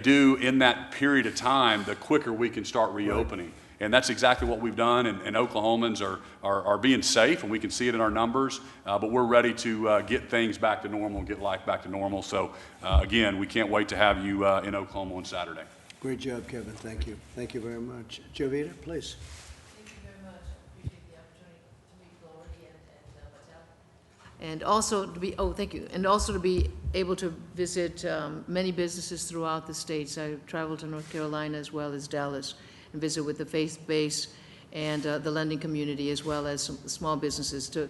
do in that period of time, the quicker we can start reopening. Right. And that's exactly what we've done, and Oklahomans are being safe, and we can see it in our numbers, but we're ready to get things back to normal and get life back to normal. So, again, we can't wait to have you in Oklahoma on Saturday. Great job, Kevin. Thank you. Thank you very much. Jovita, please. Thank you very much. I appreciate the opportunity to meet Glory and also to be, thank you, and also to be able to visit many businesses throughout the states. I traveled to North Carolina as well as Dallas and visit with the faith base and the lending community, as well as some small businesses, to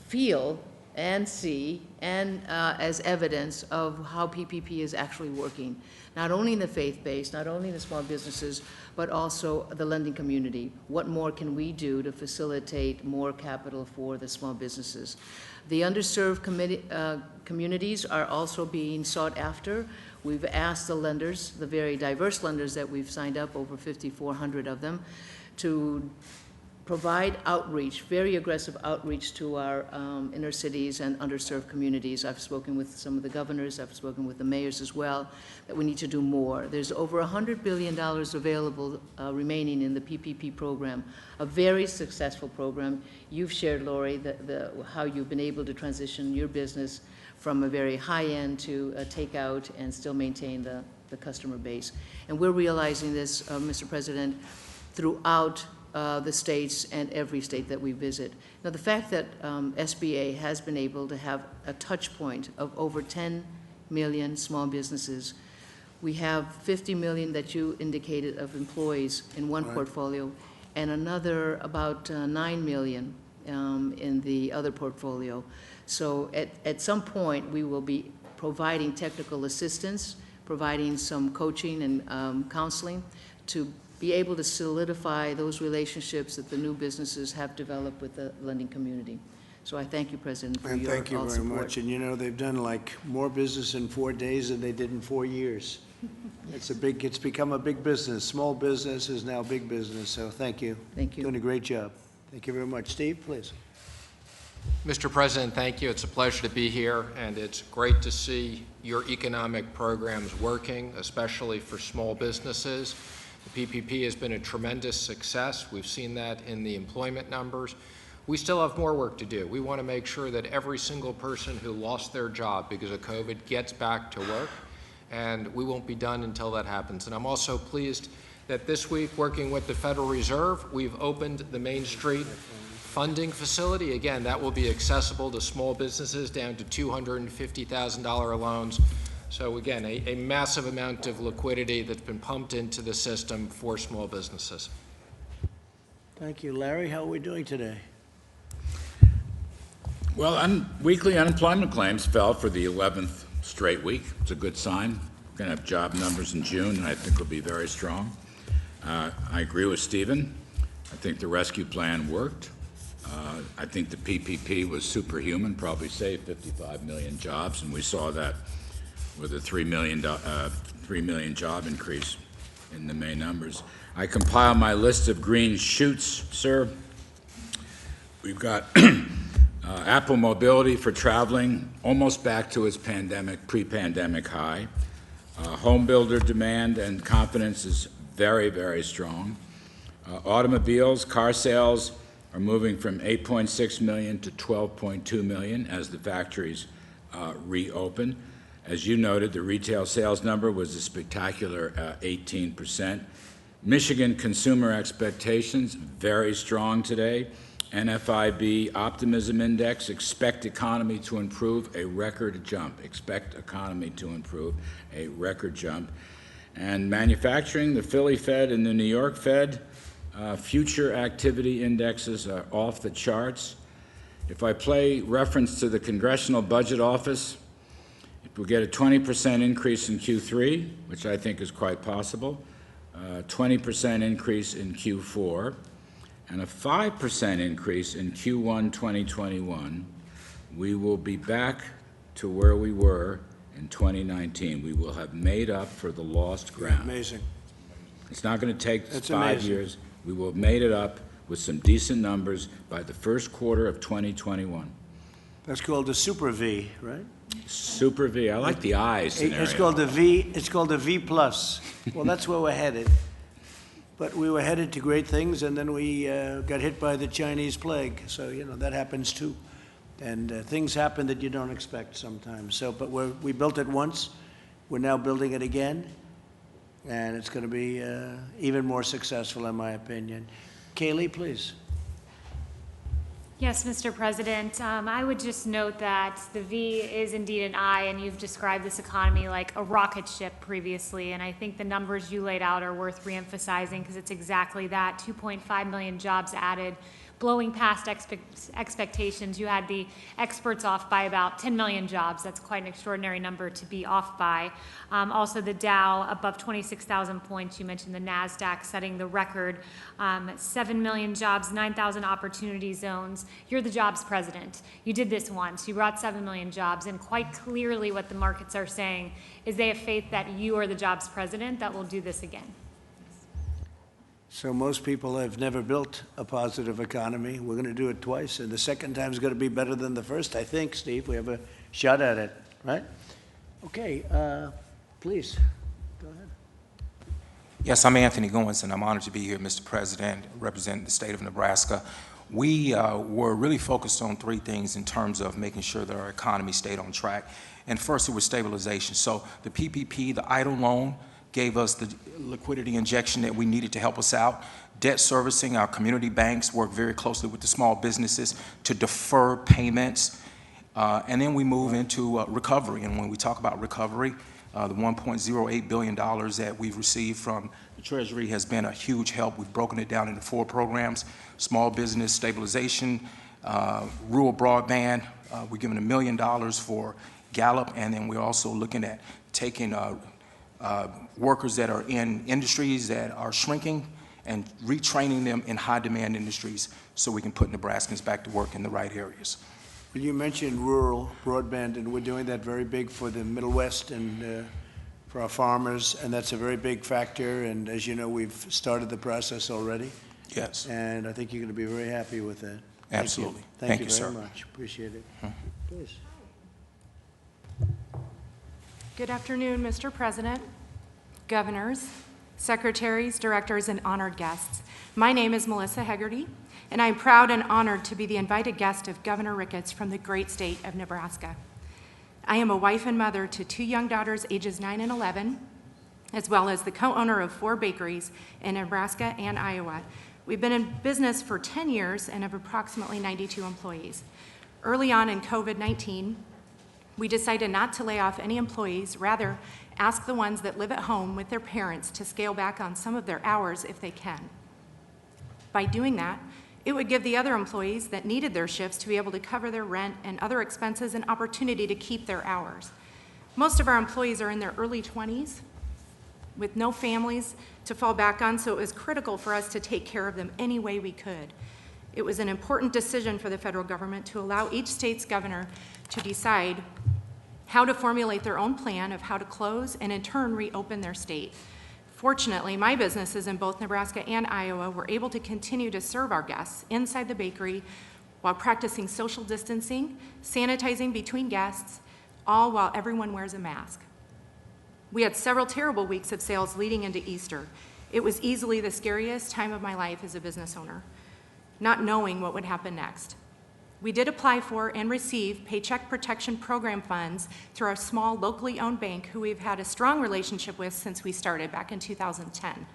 feel and see and as evidence of how PPP is actually working, not only in the faith base, not only in the small businesses, but also the lending community. What more can we do to facilitate more capital for the small businesses? The underserved communities are also being sought after. We've asked the lenders, the very diverse lenders that we've signed up, over 5,400 of them, to provide outreach, very aggressive outreach to our inner cities and underserved communities. I've spoken with some of the governors, I've spoken with the mayors as well, that we need to do more. There's over $100 billion available remaining in the PPP program, a very successful program. You've shared, Lori, how you've been able to transition your business from a very high end to a takeout and still maintain the customer base. And we're realizing this, Mr. President, throughout the states and every state that we visit. Now, the fact that SBA has been able to have a touch point of over 10 million small businesses. We have 50 million that you indicated of employees in one portfolio, and another about 9 million in the other portfolio. So at some point, we will be providing technical assistance, providing some coaching and counseling to be able to solidify those relationships that the new businesses have developed with the lending community. So I thank you, President, for your support. Thank you very much. And you know, they've done like more business in 4 days than they did in 4 years. It's become a big business. Small business is now big business. So thank you. Thank you. Doing a great job. Thank you very much. Steve, please. Mr. President, thank you. It's a pleasure to be here, and it's great to see your economic programs working, especially for small businesses. The PPP has been a tremendous success. We've seen that in the employment numbers. We still have more work to do. We want to make sure that every single person who lost their job because of COVID gets back to work, and we won't be done until that happens. And I'm also pleased that this week, working with the Federal Reserve, we've opened the Main Street funding facility. Again, that will be accessible to small businesses down to $250,000 loans. So again, a massive amount of liquidity that's been pumped into the system for small businesses. Thank you. Larry, how are we doing today? Well, weekly unemployment claims fell for the 11th straight week. It's a good sign. We're going to have job numbers in June, and I think will be very strong. I agree with Stephen. I think the rescue plan worked. I think the PPP was superhuman, probably saved 55 million jobs, and we saw that with a 3 million job increase in the May numbers. I compile my list of green shoots, sir. We've got Apple Mobility for traveling almost back to its pre-pandemic high. Home builder demand and confidence is very, very strong. Automobiles, car sales are moving from 8.6 million to 12.2 million as the factories reopen. As you noted, the retail sales number was a spectacular 18%. Michigan consumer expectations, very strong today. NFIB Optimism Index, expect economy to improve, a record jump. Expect economy to improve, a record jump. And manufacturing, the Philly Fed and the New York Fed, future activity indexes are off the charts. If I play reference to the Congressional Budget Office, if we get a 20% increase in Q3, which I think is quite possible, 20% increase in Q4, and a 5% increase in Q1 2021, we will be back to where we were in 2019. We will have made up for the lost ground. Amazing. It's not going to take 5 years. We will have made it up with some decent numbers by the first quarter of 2021. That's called a super V, right? Super V. I like the I scenario. It's called the V, it's called the V plus. Well, that's where we're headed. But we were headed to great things, and then we got hit by the Chinese plague. So, you know, that happens too. And things happen that you don't expect sometimes. So, but we built it once. We're now building it again. And it's going to be even more successful, in my opinion. Kaylee, please. Yes, Mr. President. I would just note that the V is indeed an I, and you've described this economy like a rocket ship previously, and I think the numbers you laid out are worth reemphasizing because it's exactly that. 2.5 million jobs added, blowing past expectations. You had the experts off by about 10 million jobs. That's quite an extraordinary number to be off by. Also the Dow above 26,000 points. You mentioned the NASDAQ setting the record. 7 million jobs, 9,000 opportunity zones. You're the jobs president. You did this once. You brought 7 million jobs, and quite clearly what the markets are saying is they have faith that you are the jobs president that will do this again. So most people have never built a positive economy. We're going to do it twice, and the second time is going to be better than the first, I think, Steve. We have a shot at it, right? Okay, please, go ahead. Yes, I'm Anthony Goins, and I'm honored to be here, Mr. President, representing the state of Nebraska. We were really focused on three things in terms of making sure that our economy stayed on track. And first, it was stabilization. So the PPP, the idle loan, gave us the liquidity injection that we needed to help us out. Debt servicing, our community banks work very closely with the small businesses to defer payments. And then we move into recovery. And when we talk about recovery, the $1.08 billion that we've received from the Treasury has been a huge help. We've broken it down into 4 programs: small business stabilization, rural broadband. We're giving $1 million for Gallup, and then we're also looking at taking workers that are in industries that are shrinking and retraining them in high-demand industries so we can put Nebraskans back to work in the right areas. Well, you mentioned rural broadband, and we're doing that very big for the Middle West and for our farmers, and that's a very big factor. And as you know, we've started the process already. Yes. And I think you're going to be very happy with that. Absolutely. Thank you very sir. much. Appreciate it. Please. Good afternoon, Mr. President, governors, secretaries, directors, and honored guests. My name is Melissa Hegarty, and I'm proud and honored to be the invited guest of Governor Ricketts from the great state of Nebraska. I am a wife and mother to 2 young daughters, ages 9 and 11, as well as the co-owner of 4 bakeries in Nebraska and Iowa. We've been in business for 10 years and have approximately 92 employees. Early on in COVID-19, we decided not to lay off any employees, rather ask the ones that live at home with their parents to scale back on some of their hours if they can. By doing that, it would give the other employees that needed their shifts to be able to cover their rent and other expenses an opportunity to keep their hours. Most of our employees are in their early 20s with no families to fall back on, so it was critical for us to take care of them any way we could. It was an important decision for the federal government to allow each state's governor to decide how to formulate their own plan of how to close and in turn reopen their state. Fortunately, my businesses in both Nebraska and Iowa were able to continue to serve our guests inside the bakery while practicing social distancing, sanitizing between guests, all while everyone wears a mask. We had several terrible weeks of sales leading into Easter. It was easily the scariest time of my life as a business owner, not knowing what would happen next. We did apply for and receive Paycheck Protection Program funds through our small, locally owned bank, who we've had a strong relationship with since we started back in 2010.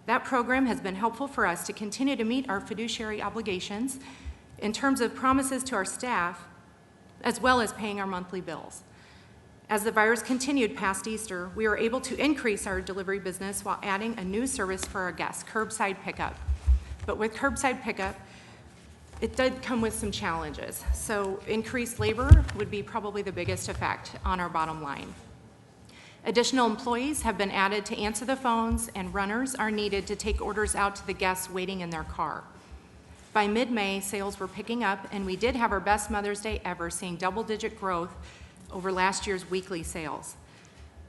That program has been helpful for us to continue to meet our fiduciary obligations in terms of promises to our staff, as well as paying our monthly bills. As the virus continued past Easter, we were able to increase our delivery business while adding a new service for our guests, curbside pickup. But with curbside pickup, it did come with some challenges. So increased labor would be probably the biggest effect on our bottom line. Additional employees have been added to answer the phones, and runners are needed to take orders out to the guests waiting in their car. By mid-May, sales were picking up, and we did have our best Mother's Day ever, seeing double-digit growth over last year's weekly sales.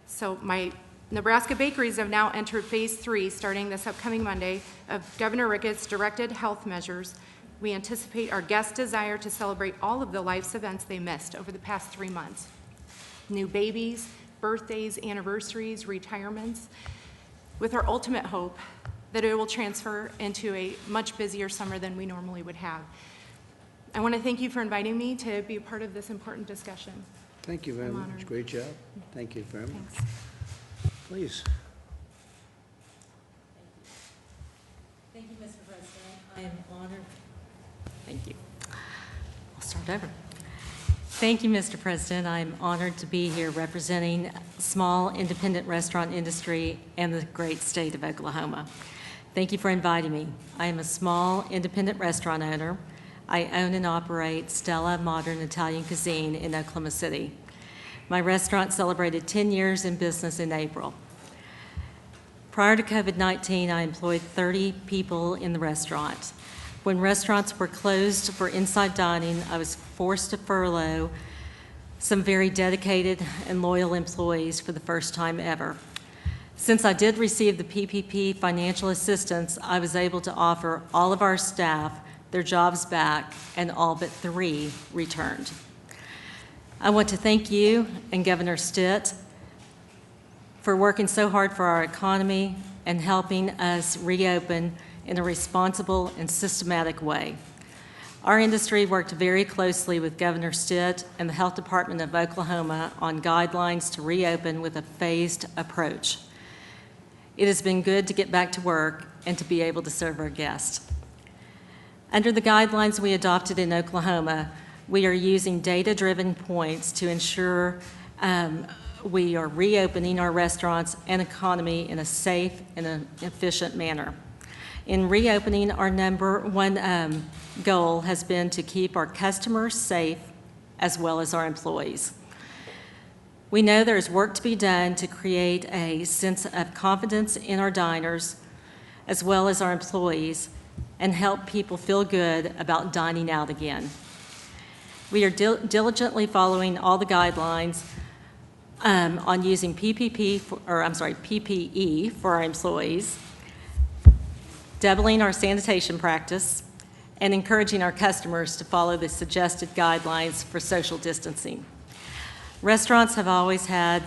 So my Nebraska bakeries have now entered phase 3, starting this upcoming Monday, of Governor Ricketts' directed health measures. We anticipate our guests' desire to celebrate all of the life's events they missed over the past 3 months. new babies, birthdays, anniversaries, retirements, with our ultimate hope that it will transfer into a much busier summer than we normally would have. I want to thank you for inviting me to be a part of this important discussion. Thank you very I'm much. honored. Great job. Thank you very much. Thanks. Please. Thank you, Mr. President. I am honored. Thank you. I'll start over. Thank you, Mr. President. I am honored to be here representing small independent restaurant industry and the great state of Oklahoma. Thank you for inviting me. I am a small independent restaurant owner. I own and operate Stella Modern Italian Cuisine in Oklahoma City. My restaurant celebrated 10 years in business in April. Prior to COVID-19, I employed 30 people in the restaurant. When restaurants were closed for inside dining, I was forced to furlough some very dedicated and loyal employees for the first time ever. Since I did receive the PPP financial assistance, I was able to offer all of our staff their jobs back, and all but 3 returned. I want to thank you and Governor Stitt for working so hard for our economy and helping us reopen in a responsible and systematic way. Our industry worked very closely with Governor Stitt and the Health Department of Oklahoma on guidelines to reopen with a phased approach. It has been good to get back to work and to be able to serve our guests. Under the guidelines we adopted in Oklahoma, we are using data-driven points to ensure we are reopening our restaurants and economy in a safe and an efficient manner. In reopening, our number one goal has been to keep our customers safe as well as our employees. We know there is work to be done to create a sense of confidence in our diners as well as our employees and help people feel good about dining out again. We are diligently following all the guidelines on using PPE for our employees, doubling our sanitation practice, and encouraging our customers to follow the suggested guidelines for social distancing. Restaurants have always had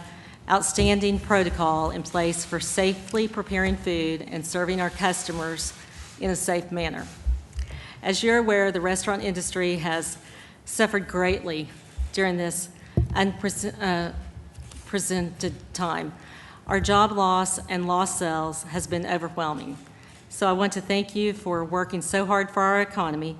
outstanding protocol in place for safely preparing food and serving our customers in a safe manner. As you're aware, the restaurant industry has suffered greatly during this unprecedented time. Our job loss and lost sales has been overwhelming. So I want to thank you for working so hard for our economy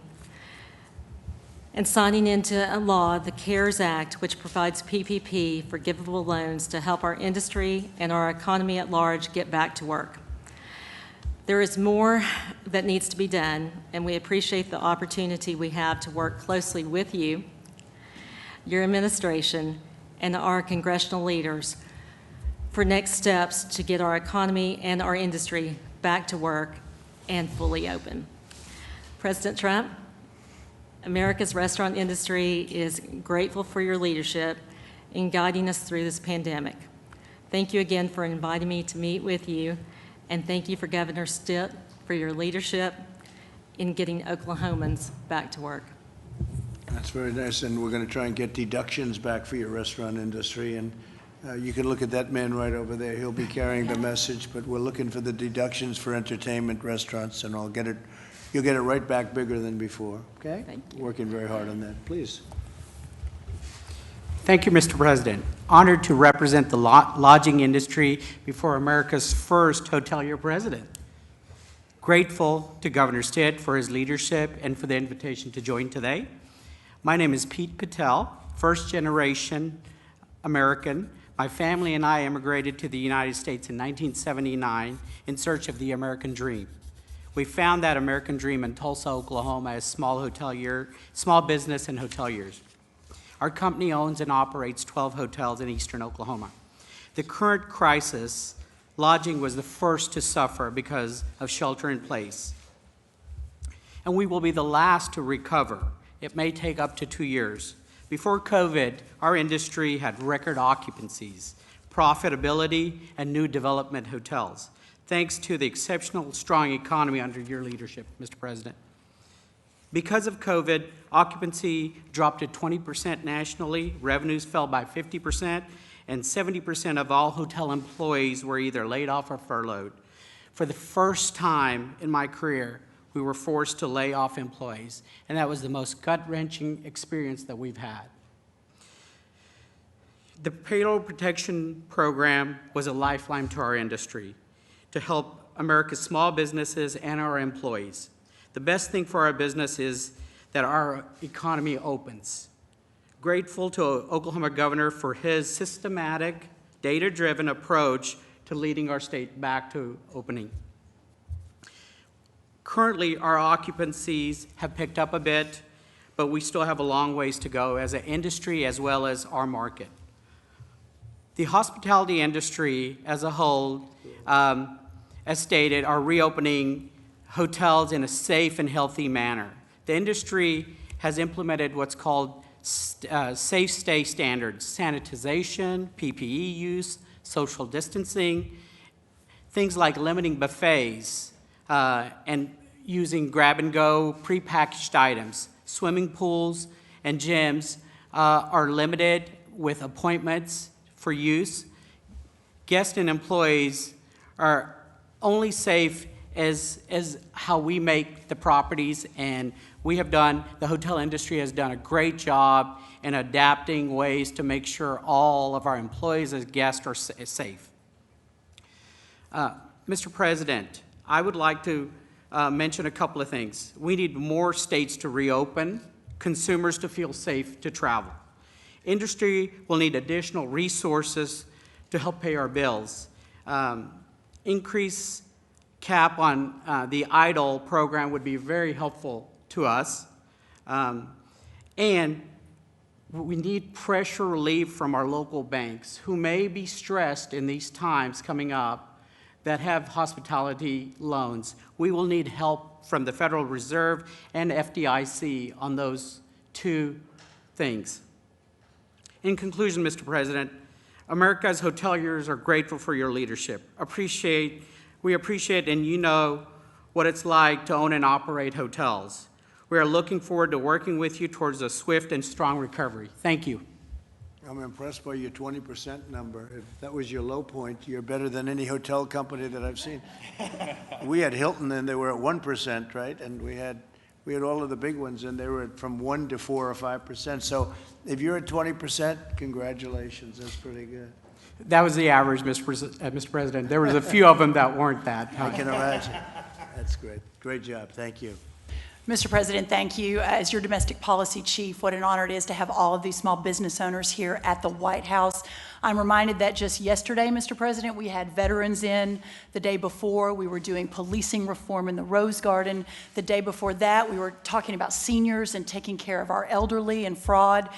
and signing into a law, the CARES Act, which provides PPP forgivable loans to help our industry and our economy at large get back to work. There is more that needs to be done, and we appreciate the opportunity we have to work closely with you, your administration, and our congressional leaders for next steps to get our economy and our industry back to work and fully open. President Trump, America's restaurant industry is grateful for your leadership in guiding us through this pandemic. Thank you again for inviting me to meet with you, and thank you for Governor Stitt for your leadership in getting Oklahomans back to work. That's very nice, and we're going to try and get deductions back for your restaurant industry, and you can look at that man right over there. He'll be carrying the message, but we're looking for the deductions for entertainment restaurants, and you'll get it right back bigger than before, okay? Thank you. Working very hard on that. Please. Thank you, Mr. President. Honored to represent the lodging industry before America's first hotelier president. Grateful to Governor Stitt for his leadership and for the invitation to join today. My name is Pete Patel, first-generation American. My family and I immigrated to the United States in 1979 in search of the American dream. We found that American dream in Tulsa, Oklahoma as small business and hoteliers. Our company owns and operates 12 hotels in eastern Oklahoma. The current crisis, lodging was the first to suffer because of shelter in place. And we will be the last to recover. It may take up to 2 years. Before COVID, our industry had record occupancies, profitability, and new development hotels, thanks to the exceptional strong economy under your leadership, Mr. President. Because of COVID, occupancy dropped to 20% nationally, revenues fell by 50%, and 70% of all hotel employees were either laid off or furloughed. For the first time in my career, we were forced to lay off employees, and that was the most gut-wrenching experience that we've had. The Payroll Protection Program was a lifeline to our industry to help America's small businesses and our employees. The best thing for our business is that our economy opens. Grateful to Oklahoma Governor for his systematic, data-driven approach to leading our state back to opening. Currently, our occupancies have picked up a bit, but we still have a long ways to go as an industry as well as our market. The hospitality industry as a whole, as stated, are reopening hotels in a safe and healthy manner. The industry has implemented what's called safe stay standards, sanitization, PPE use, social distancing, things like limiting buffets and using grab-and-go prepackaged items. Swimming pools and gyms are limited with appointments for use. Guests and employees are only safe as how we make the properties, and the hotel industry has done a great job in adapting ways to make sure all of our employees and guests are safe. Mr. President, I would like to mention a couple of things. We need more states to reopen, consumers to feel safe to travel. Industry will need additional resources to help pay our bills. Increase cap on the EIDL program would be very helpful to us. And we need pressure relief from our local banks who may be stressed in these times coming up that have hospitality loans. We will need help from the Federal Reserve and FDIC on those two things. In conclusion, Mr. President, America's hoteliers are grateful for your leadership. We appreciate and you know what it's like to own and operate hotels. We are looking forward to working with you towards a swift and strong recovery. Thank you. I'm impressed by your 20% number. If that was your low point, you're better than any hotel company that I've seen. We had Hilton, and they were at 1%, right? And we had all of the big ones, and they were from 1 to 4 or 5%. So if you're at 20%, congratulations. That's pretty good. That was the average, Mr. President. There was a few of them that weren't that. I can imagine. That's great. Great job. Thank you. Mr. President, thank you. As your domestic policy chief, what an honor it is to have all of these small business owners here at the White House. I'm reminded that just yesterday, Mr. President, we had veterans in. The day before, we were doing policing reform in the Rose Garden. The day before that, we were talking about seniors and taking care of our elderly and fraud.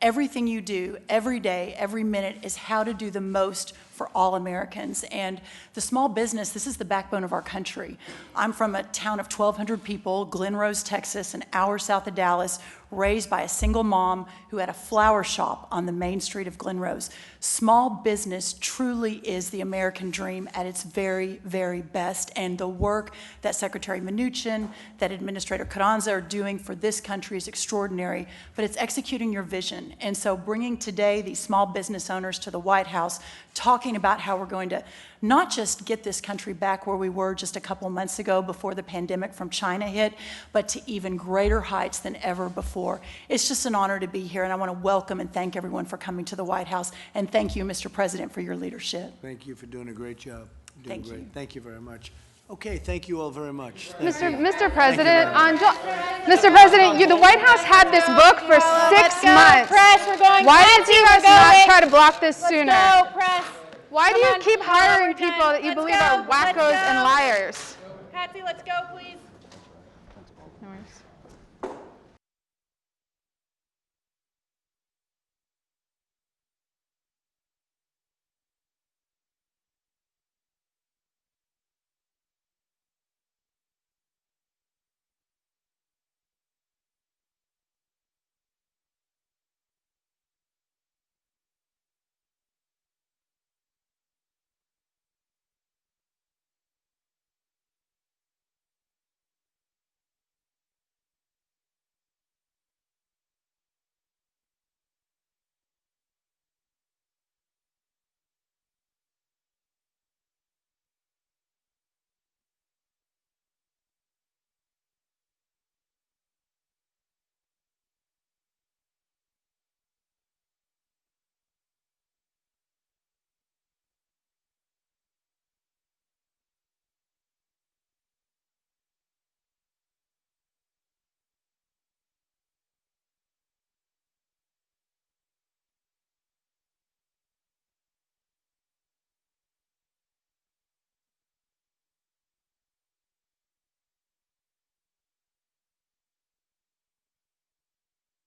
Everything you do, every day, every minute, is how to do the most for all Americans. And the small business, this is the backbone of our country. I'm from a town of 1,200 people, Glen Rose, Texas, an hour south of Dallas, raised by a single mom who had a flower shop on the main street of Glen Rose. Small business truly is the American dream at its very, very best. And the work that Secretary Mnuchin, that Administrator Carranza are doing for this country is extraordinary, but it's executing your vision. And so bringing today these small business owners to the White House, talking about how we're going to not just get this country back where we were just a couple months ago before the pandemic from China hit, but to even greater heights than ever before. It's just an honor to be here, and I want to welcome and thank everyone for coming to the White House, and thank you, Mr. President, for your leadership. Thank you for doing a great job. Thank you. Thank you very much. Okay, thank you all very much. Mr. President, Mr. President, the White House had this book for 6 months. Press, we're going. Why did you guys not try to block this sooner? Let's go, press. Why do you keep hiring people that you believe are wackos and liars? Patsy, let's go, please.